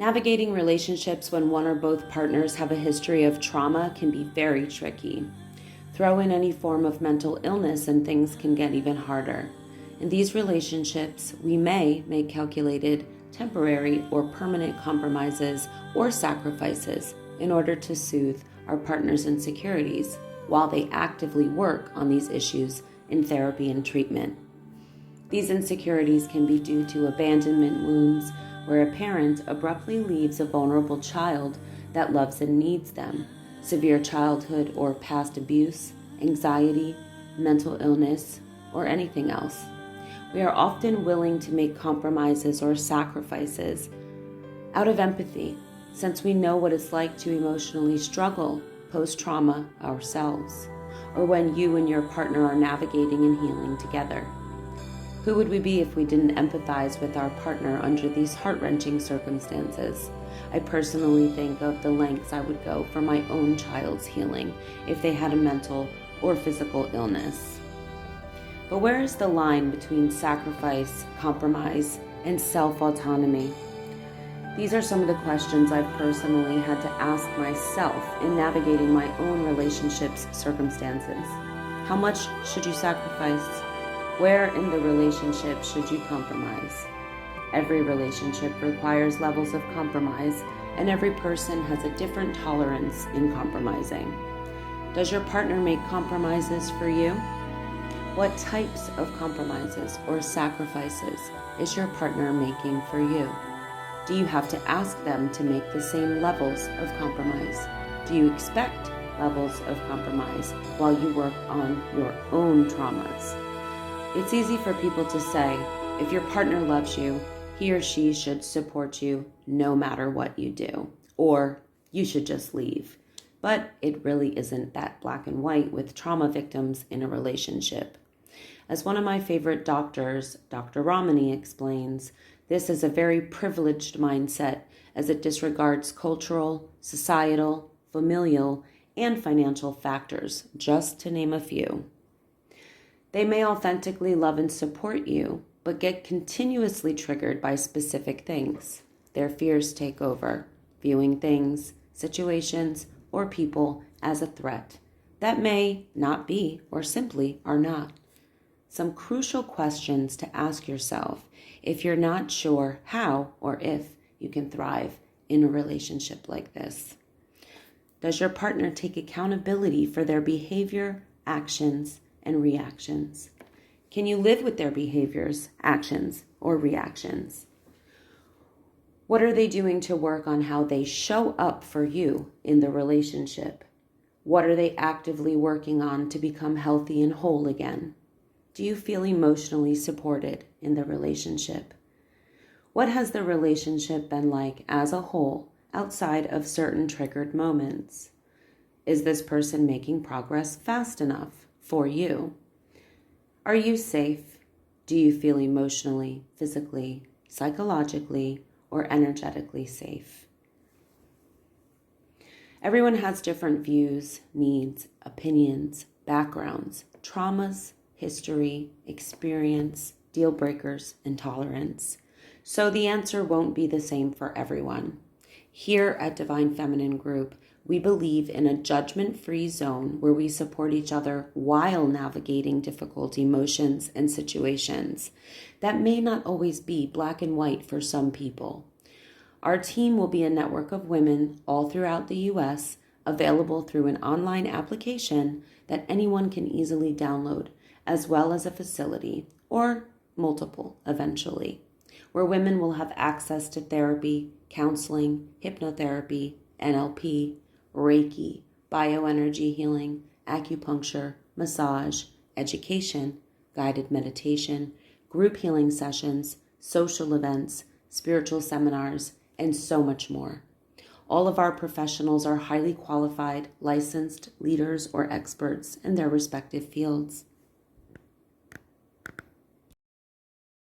Navigating relationships when one or both partners have a history of trauma can be very tricky. Throw in any form of mental illness and things can get even harder. In these relationships, we may make calculated, temporary, or permanent compromises or sacrifices in order to soothe our partner's insecurities while they actively work on these issues in therapy and treatment. These insecurities can be due to abandonment wounds, where a parent abruptly leaves a vulnerable child that loves and needs them, severe childhood or past abuse, anxiety, mental illness, or anything else. We are often willing to make compromises or sacrifices out of empathy, since we know what it's like to emotionally struggle post-trauma ourselves, or when you and your partner are navigating and healing together. Who would we be if we didn't empathize with our partner under these heart-wrenching circumstances? I personally think of the lengths I would go for my own child's healing if they had a mental or physical illness. But where is the line between sacrifice, compromise, and self-autonomy? These are some of the questions I've personally had to ask myself in navigating my own relationships circumstances. How much should you sacrifice? Where in the relationship should you compromise? Every relationship requires levels of compromise, and every person has a different tolerance in compromising. Does your partner make compromises for you? What types of compromises or sacrifices is your partner making for you? Do you have to ask them to make the same levels of compromise? Do you expect levels of compromise while you work on your own traumas? It's easy for people to say, if your partner loves you, he or she should support you no matter what you do, or you should just leave. But it really isn't that black and white with trauma victims in a relationship. As one of my favorite doctors, Dr. Ramani, explains, this is a very privileged mindset as it disregards cultural, societal, familial, and financial factors, just to name a few. They may authentically love and support you, but get continuously triggered by specific things. Their fears take over, viewing things, situations, or people as a threat that may not be or simply are not. Some crucial questions to ask yourself if you're not sure how or if you can thrive in a relationship like this. Does your partner take accountability for their behavior, actions, and reactions? Can you live with their behaviors, actions, or reactions? What are they doing to work on how they show up for you in the relationship? What are they actively working on to become healthy and whole again? Do you feel emotionally supported in the relationship? What has the relationship been like as a whole outside of certain triggered moments? Is this person making progress fast enough for you? Are you safe? Do you feel emotionally, physically, psychologically, or energetically safe? Everyone has different views, needs, opinions, backgrounds, traumas, history, experience, deal breakers, and tolerance. So the answer won't be the same for everyone. Here at Divine Feminine Group, we believe in a judgment-free zone where we support each other while navigating difficult emotions and situations that may not always be black and white for some people. Our team will be a network of women all throughout the U.S., available through an online application that anyone can easily download, as well as a facility, or multiple eventually, where women will have access to therapy, counseling, hypnotherapy, NLP, Reiki, bioenergy healing, acupuncture, massage, education, guided meditation, group healing sessions, social events, spiritual seminars, and so much more. All of our professionals are highly qualified, licensed leaders or experts in their respective fields.